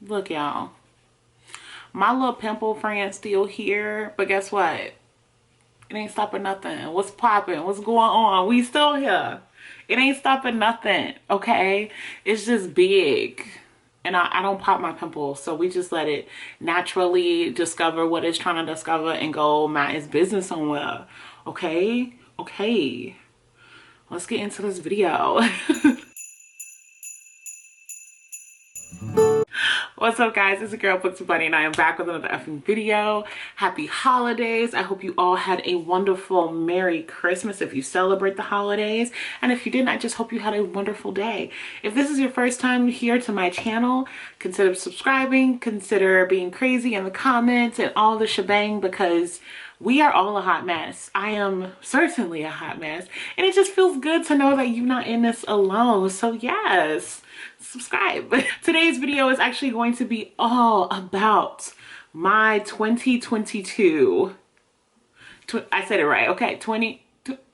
Look, y'all. My little pimple friend's still here, but guess what? It ain't stopping nothing. What's popping? What's going on? We still here. It ain't stopping nothing, okay? It's just big. And I don't pop my pimples, so we just let it naturally discover what it's trying to discover and go mind its business somewhere, okay? Okay. Let's get into this video. What's up, guys? It's your girl BooksWithBonnie, and I am back with another effing video. Happy holidays. I hope you all had a wonderful Merry Christmas if you celebrate the holidays, and if you didn't, I just hope you had a wonderful day. If this is your first time here to my channel, consider subscribing, consider being crazy in the comments and all the shebang, because we are all a hot mess. I am certainly a hot mess, and it just feels good to know that you're not in this alone. So yes, subscribe. Today's video is actually going to be all about my 2022, I said it right, okay,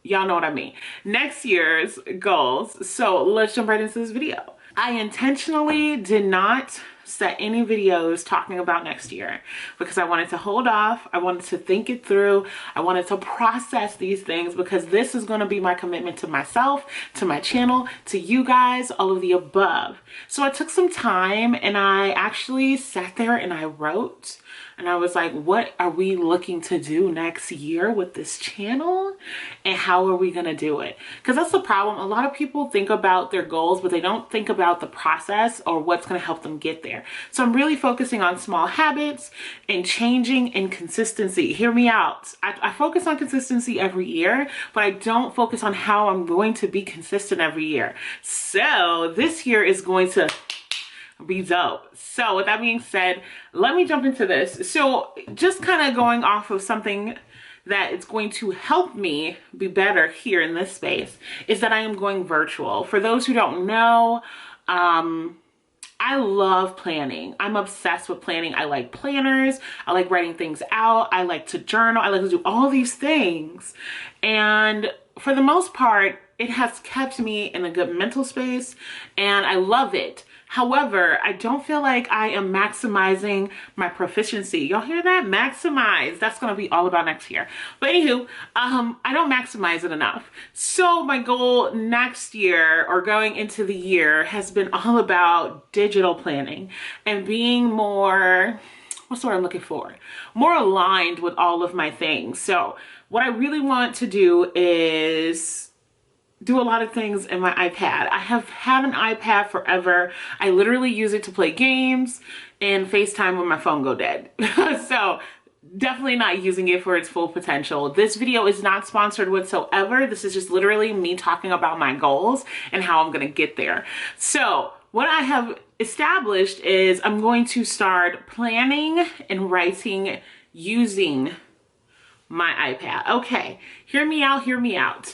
y'all know what I mean, next year's goals. So let's jump right into this video. I intentionally did not set any videos talking about next year because I wanted to hold off. I wanted to think it through. I wanted to process these things because this is going to be my commitment to myself, to my channel, to you guys, all of the above. So I took some time and I actually sat there and I wrote, and I was like, what are we looking to do next year with this channel? And how are we going to do it? Because that's the problem. A lot of people think about their goals, but they don't think about the process or what's going to help them get there. So I'm really focusing on small habits and changing and consistency. Hear me out. I focus on consistency every year, but I don't focus on how I'm going to be consistent every year. So this year is going to be dope. So with that being said, let me jump into this. So just kind of going off of something that it's going to help me be better here in this space is that I am going virtual. For those who don't know, I love planning. I'm obsessed with planning. I like planners. I like writing things out. I like to journal. I like to do all these things. And for the most part, it has kept me in a good mental space and I love it. However, I don't feel like I am maximizing my proficiency. Y'all hear that? Maximize. That's going to be all about next year. But anywho, I don't maximize it enough. So my goal next year or going into the year has been all about digital planning and being more, what's the word I'm looking for? More aligned with all of my things. So what I really want to do is do a lot of things in my iPad. I have had an iPad forever. I literally use it to play games and FaceTime when my phone go dead. So definitely not using it for its full potential. This video is not sponsored whatsoever. This is just literally me talking about my goals and how I'm gonna get there. So what I have established is I'm going to start planning and writing using my iPad. Okay, hear me out, hear me out.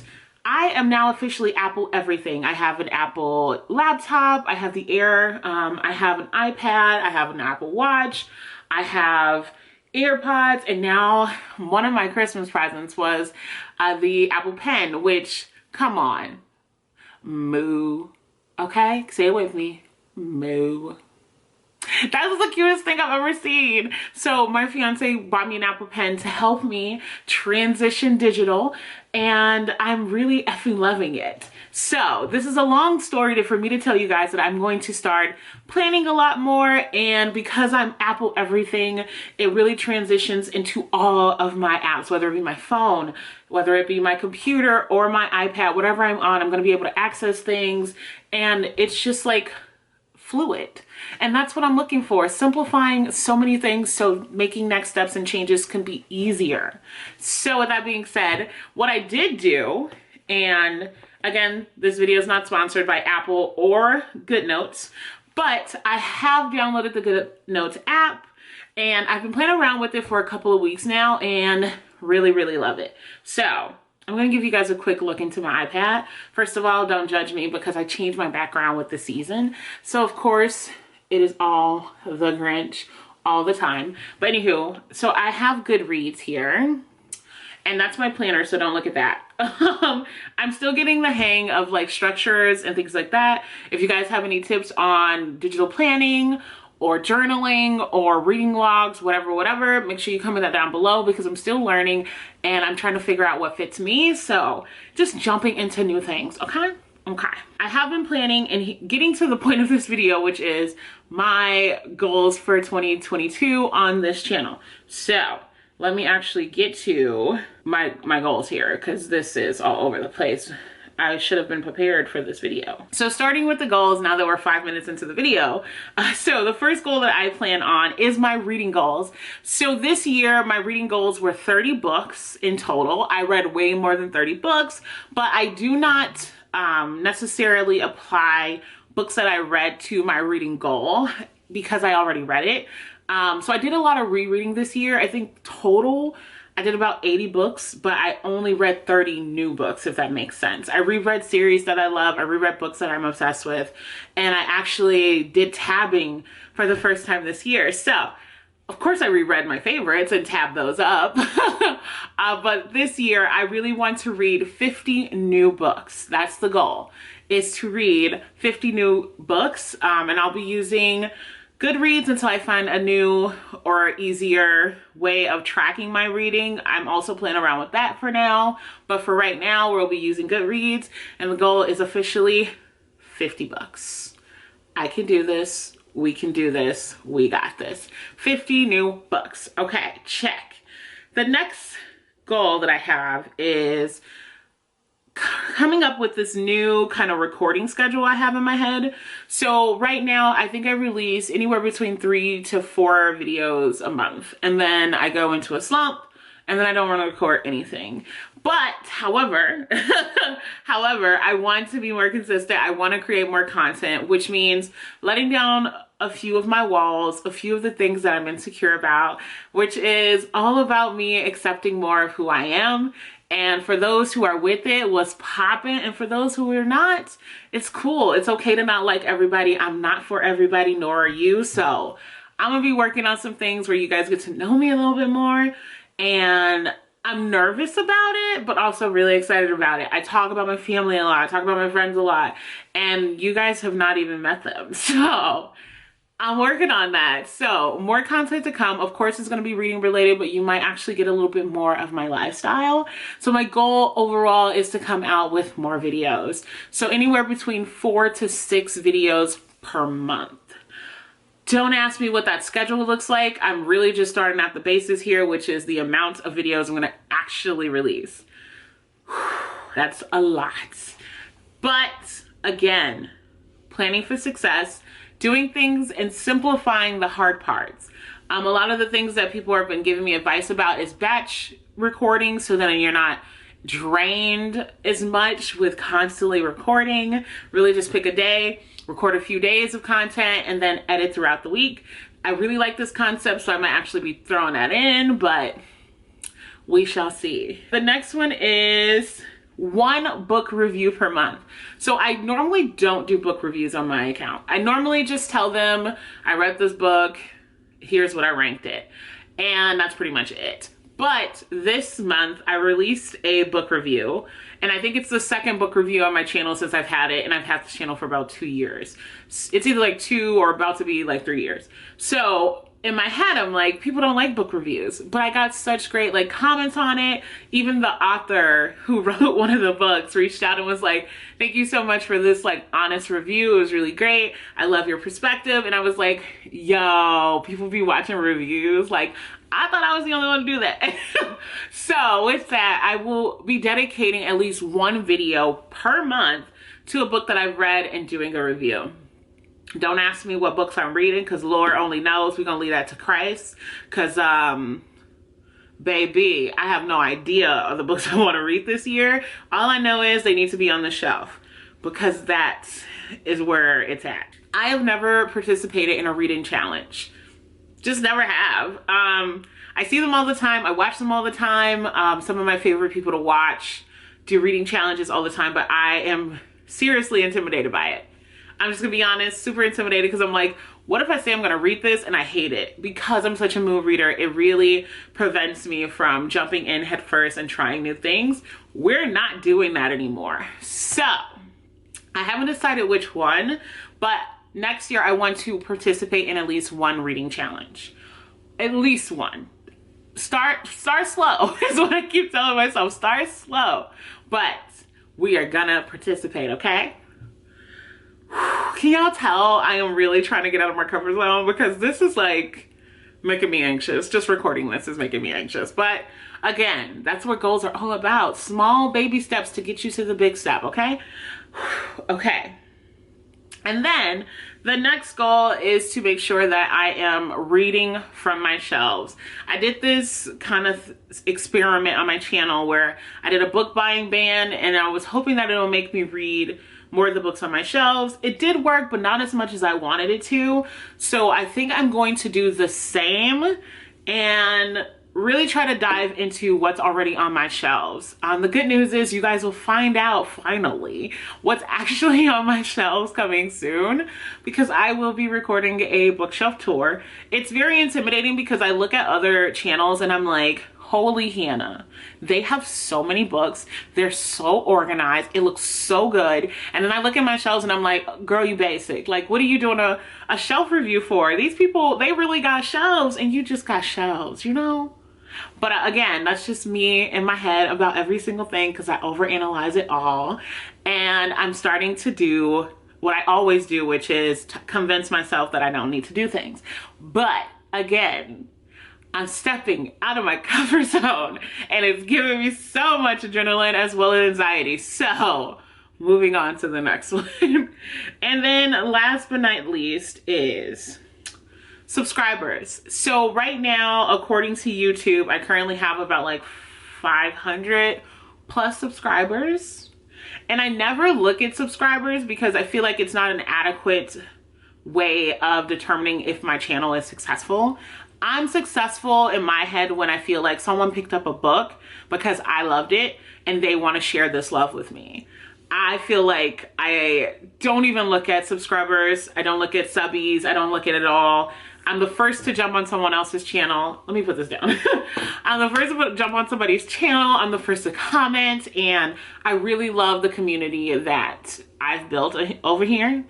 I am now officially Apple everything. I have an Apple laptop, I have the Air, I have an iPad, I have an Apple Watch, I have AirPods, and now one of my Christmas presents was the Apple Pen, which, come on, moo, okay? Say it with me, moo. That was the cutest thing I've ever seen. So my fiance bought me an Apple Pen to help me transition digital, and I'm really effing loving it. So this is a long story for me to tell you guys that I'm going to start planning a lot more, and because I'm Apple everything, it really transitions into all of my apps, whether it be my phone, whether it be my computer or my iPad, whatever I'm on, I'm going to be able to access things, and it's just like fluid. And that's what I'm looking for, simplifying so many things so making next steps and changes can be easier. So with that being said, what I did do, and again, this video is not sponsored by Apple or GoodNotes, but I have downloaded the GoodNotes app and I've been playing around with it for a couple of weeks now and really, really love it. So I'm going to give you guys a quick look into my iPad. First of all, don't judge me because I changed my background with the season. So of course, it is all the Grinch all the time. But anywho, so I have Goodreads here. And that's my planner, so don't look at that. I'm still getting the hang of like structures and things like that. If you guys have any tips on digital planning or journaling or reading logs, whatever, make sure you comment that down below because I'm still learning and I'm trying to figure out what fits me. So just jumping into new things, okay? Okay. I have been planning and getting to the point of this video, which is my goals for 2022 on this channel. So let me actually get to my goals here because this is all over the place. I should have been prepared for this video. So starting with the goals, now that we're 5 minutes into the video. So the first goal that I plan on is my reading goals. So this year, my reading goals were 30 books in total. I read way more than 30 books, but I do not necessarily apply books that I read to my reading goal because I already read it. So I did a lot of rereading this year. I think total, I did about 80 books, but I only read 30 new books, if that makes sense. I reread series that I love. I reread books that I'm obsessed with. And I actually did tabbing for the first time this year. So, of course, I reread my favorites and tabbed those up. But this year, I really want to read 50 new books. That's the goal, is to read 50 new books. And I'll be using Goodreads until I find a new or easier way of tracking my reading. I'm also playing around with that for now, but for right now we'll be using Goodreads and the goal is officially 50 books. I can do this. We can do this. We got this. 50 new books. Okay, check. The next goal that I have is coming up with this new kind of recording schedule I have in my head. So right now, I think I release anywhere between 3 to 4 videos a month. And then I go into a slump and then I don't want to record anything. But however, I want to be more consistent. I want to create more content, which means letting down a few of my walls, a few of the things that I'm insecure about, which is all about me accepting more of who I am. And for those who are with it, what's popping, and for those who are not, it's cool. It's okay to not like everybody. I'm not for everybody, nor are you. So I'm gonna be working on some things where you guys get to know me a little bit more. And I'm nervous about it, but also really excited about it. I talk about my family a lot. I talk about my friends a lot. And you guys have not even met them. So I'm working on that. So more content to come. Of course, it's going to be reading related, but you might actually get a little bit more of my lifestyle. So my goal overall is to come out with more videos. So anywhere between 4 to 6 videos per month. Don't ask me what that schedule looks like. I'm really just starting at the basis here, which is the amount of videos I'm going to actually release. That's a lot. But again, planning for success, doing things and simplifying the hard parts. A lot of the things that people have been giving me advice about is batch recording, so then you're not drained as much with constantly recording. Really just pick a day, record a few days of content, and then edit throughout the week. I really like this concept, so I might actually be throwing that in, but we shall see. The next one is 1 book review per month. So I normally don't do book reviews on my account. I normally just tell them, I read this book, here's what I ranked it. And that's pretty much it. But this month I released a book review, and I think it's the second book review on my channel since I've had it, and I've had this channel for about 2 years. It's either like 2 or about to be like 3 years. So in my head, I'm like, people don't like book reviews, but I got such great like comments on it. Even the author who wrote one of the books reached out and was like, thank you so much for this like honest review. It was really great. I love your perspective. And I was like, yo, people be watching reviews. Like, I thought I was the only one to do that. So with that, I will be dedicating at least 1 video per month to a book that I've read and doing a review. Don't ask me what books I'm reading because Lord only knows. We're going to leave that to Christ because, baby, I have no idea of the books I want to read this year. All I know is they need to be on the shelf because that is where it's at. I have never participated in a reading challenge. Just never have. I see them all the time. I watch them all the time. Some of my favorite people to watch do reading challenges all the time, but I am seriously intimidated by it. I'm just gonna be honest, super intimidated because I'm like, what if I say I'm gonna read this and I hate it? Because I'm such a mood reader, it really prevents me from jumping in head first and trying new things. We're not doing that anymore. So I haven't decided which one, but next year I want to participate in at least one reading challenge. At least one. Start slow is what I keep telling myself. Start slow. But we are gonna participate, okay? Can y'all tell I am really trying to get out of my comfort zone, because this is like making me anxious. Just recording this is making me anxious. But again, that's what goals are all about. Small baby steps to get you to the big step, okay? Okay. And then the next goal is to make sure that I am reading from my shelves. I did this kind of experiment on my channel where I did a book buying ban, and I was hoping that it will make me read more of the books on my shelves. It did work, but not as much as I wanted it to. So I think I'm going to do the same and really try to dive into what's already on my shelves. The good news is you guys will find out finally what's actually on my shelves coming soon, because I will be recording a bookshelf tour. It's very intimidating because I look at other channels and I'm like, holy Hannah, they have so many books. They're so organized. It looks so good. And then I look at my shelves and I'm like, girl, you basic. Like, what are you doing a shelf review for? These people, they really got shelves and you just got shelves, you know? But again, that's just me in my head about every single thing, because I overanalyze it all. And I'm starting to do what I always do, which is to convince myself that I don't need to do things. But again, I'm stepping out of my comfort zone and it's giving me so much adrenaline as well as anxiety. So moving on to the next one. And then last but not least is subscribers. So right now, according to YouTube, I currently have about like 500 plus subscribers. And I never look at subscribers because I feel like it's not an adequate way of determining if my channel is successful. I'm successful in my head when I feel like someone picked up a book because I loved it and they want to share this love with me. I feel like I don't even look at subscribers. I don't look at subbies. I don't look at it all. I'm the first to jump on someone else's channel. Let me put this down. I'm the first to jump on somebody's channel. I'm the first to comment. And I really love the community that I've built over here.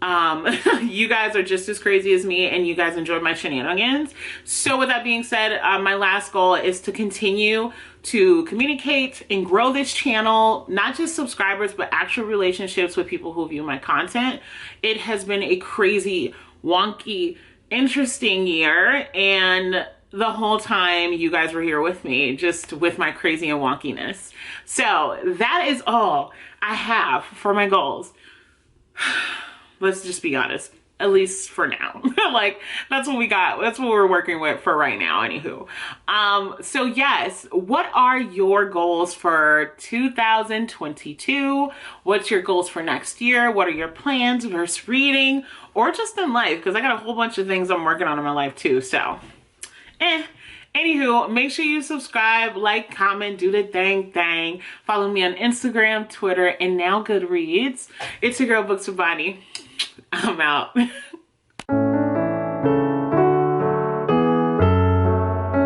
You guys are just as crazy as me and you guys enjoy my shenanigans. So with that being said, my last goal is to continue to communicate and grow this channel, not just subscribers, but actual relationships with people who view my content. It has been a crazy, wonky, interesting year, and the whole time you guys were here with me, just with my crazy and wonkiness. So that is all I have for my goals. Let's just be honest, at least for now. Like, that's what we got. That's what we're working with for right now, anywho. So yes, what are your goals for 2022? What's your goals for next year? What are your plans versus reading or just in life? Because I got a whole bunch of things I'm working on in my life too. So, anywho, make sure you subscribe, like, comment, do the dang thing. Follow me on Instagram, Twitter, and now Goodreads. It's your girl, Books with Bonnie. I'm out.